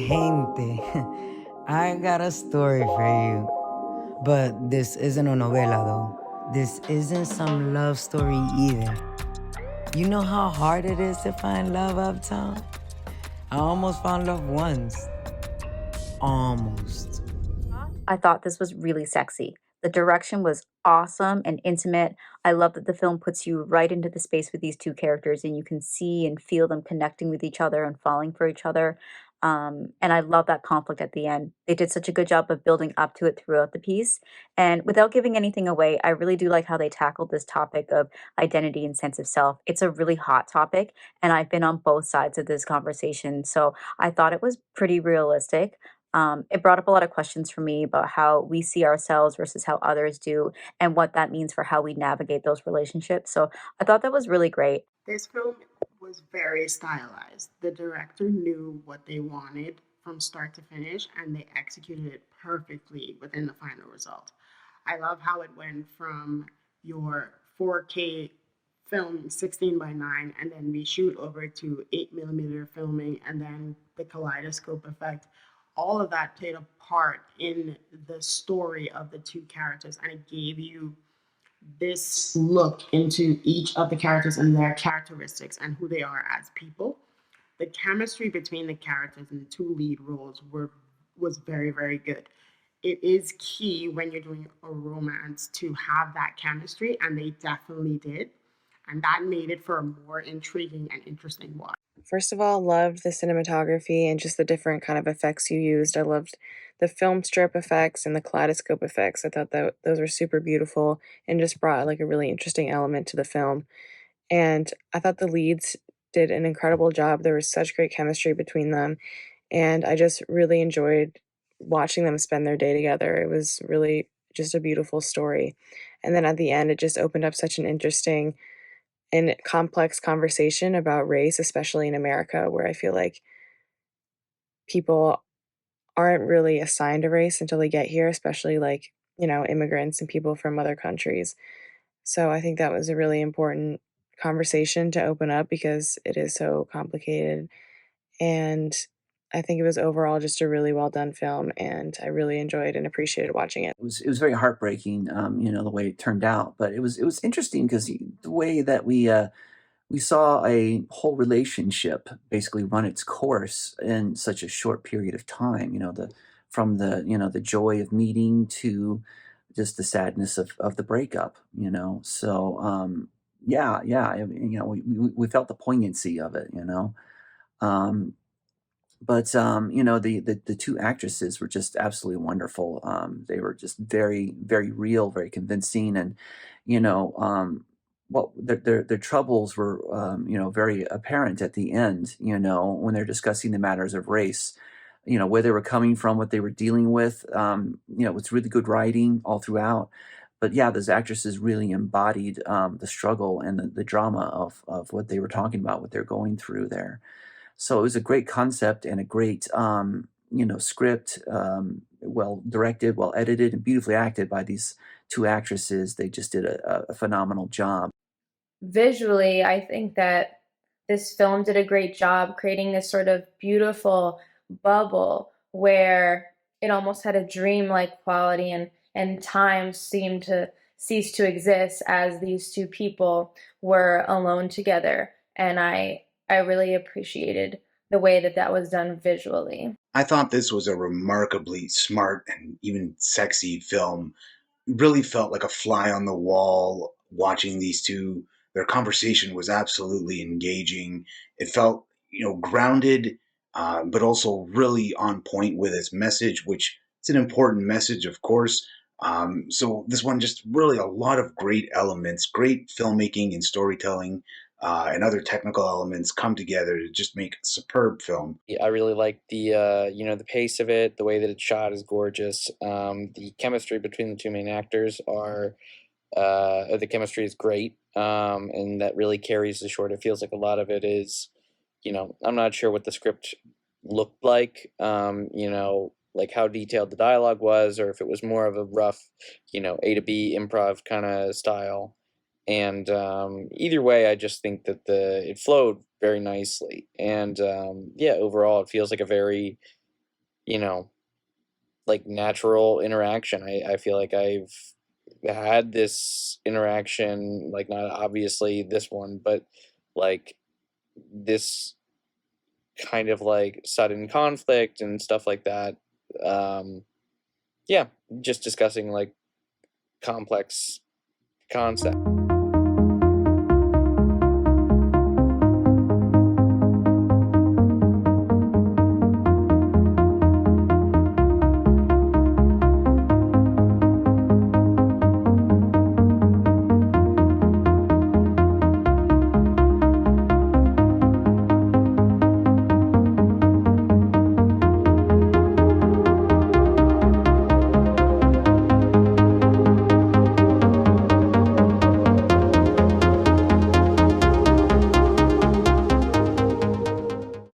Gente, I got a story for you. But this isn't a novela though. This isn't some love story either. You know how hard it is to find love uptown? I almost found love once. Almost. I thought this was really sexy. The direction was awesome and intimate. I love that the film puts you right into the space with these two characters and you can see and feel them connecting with each other and falling for each other. And I love that conflict at the end. They did such a good job of building up to it throughout the piece. And without giving anything away, I really do like how they tackled this topic of identity and sense of self. It's a really hot topic, and I've been on both sides of this conversation. So I thought it was pretty realistic. It brought up a lot of questions for me about how we see ourselves versus how others do, and what that means for how we navigate those relationships. So I thought that was really great. This film was very stylized. The director knew what they wanted from start to finish, and they executed it perfectly within the final result. I love how it went from your 4K film 16 by 9 and then we shoot over to 8 millimeter filming and then the kaleidoscope effect. All of that played a part in the story of the two characters, and it gave you this look into each of the characters and their characteristics and who they are as people. The chemistry between the characters and the two lead roles was very, very good. It is key when you're doing a romance to have that chemistry, and they definitely did. And that made it for a more intriguing and interesting watch. First of all, loved the cinematography and just the different kind of effects you used. I loved the film strip effects and the kaleidoscope effects. I thought that those were super beautiful and just brought like a really interesting element to the film. And I thought the leads did an incredible job. There was such great chemistry between them, and I just really enjoyed watching them spend their day together. It was really just a beautiful story. And then at the end, it just opened up such an interesting and complex conversation about race, especially in America, where I feel like people aren't really assigned a race until they get here, especially like, immigrants and people from other countries. So I think that was a really important conversation to open up because it is so complicated. And I think it was overall just a really well done film, and I really enjoyed and appreciated watching it. It was very heartbreaking, the way it turned out. But it was interesting because the way that we saw a whole relationship basically run its course in such a short period of time. The joy of meeting to just the sadness of the breakup. So yeah, we felt the poignancy of it. Um, but the two actresses were just absolutely wonderful. They were just very, very real, very convincing, and you know, what their troubles were, very apparent at the end. When they're discussing the matters of race, where they were coming from, what they were dealing with. It's really good writing all throughout. But yeah, those actresses really embodied the struggle and the drama of what they were talking about, what they're going through there. So it was a great concept and a great, script, well directed, well edited, and beautifully acted by these two actresses. They just did a phenomenal job. Visually, I think that this film did a great job creating this sort of beautiful bubble where it almost had a dreamlike quality, and time seemed to cease to exist as these two people were alone together. And I really appreciated the way that that was done visually. I thought this was a remarkably smart and even sexy film. Really felt like a fly on the wall watching these two. Their conversation was absolutely engaging. It felt, grounded, but also really on point with its message, which is an important message, of course. So this one just really a lot of great elements, great filmmaking and storytelling, and other technical elements come together to just make a superb film. I really like the pace of it. The way that it's shot is gorgeous. The chemistry between the two main actors the chemistry is great, and that really carries the short. It feels like a lot of it is, I'm not sure what the script looked like, like how detailed the dialogue was, or if it was more of a rough, A to B improv kind of style. And either way, I just think that it flowed very nicely. And yeah, overall, it feels like a very you know, like natural interaction. I feel like I've had this interaction, like not obviously this one, but like this kind of like sudden conflict and stuff like that. Yeah, just discussing like complex concepts.